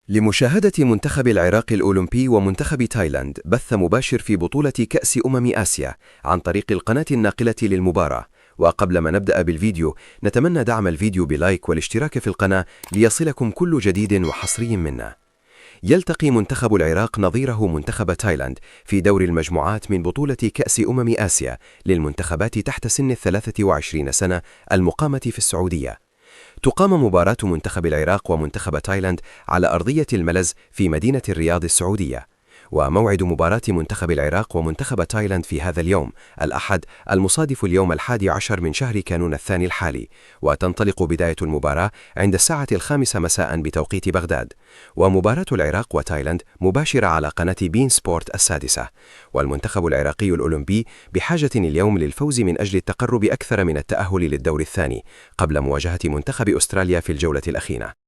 لمشاهدة منتخب العراق الأولمبي ومنتخب تايلاند بث مباشر في بطولة كأس آسيا عن طريق القناة الناقلة للمباراة. وقبل ما نبدأ بالفيديو نتمنى دعم الفيديو بلايك والاشتراك في القناة ليصلكم كل جديد وحصري منا. يلتقي منتخب العراق نظيره منتخب تايلاند في دور المجموعات من بطولة كأس آسيا للمنتخبات تحت سن 23 سنة المقامة في السعودية. تقام مباراة منتخب العراق ومنتخب تايلاند على أرضية الملز في مدينة الرياض السعودية. وموعد مباراة منتخب العراق ومنتخب تايلاند في هذا اليوم الأحد المصادف اليوم 11 من شهر كانون الثاني الحالي. وتنطلق بداية المباراة عند الساعة 5 مساء بتوقيت بغداد. ومباراة العراق وتايلاند مباشرة على قناة بين سبورت السادسة. والمنتخب العراقي الأولمبي بحاجة اليوم للفوز من أجل التقرب أكثر من التأهل للدور الثاني قبل مواجهة منتخب أستراليا في الجولة الأخيرة.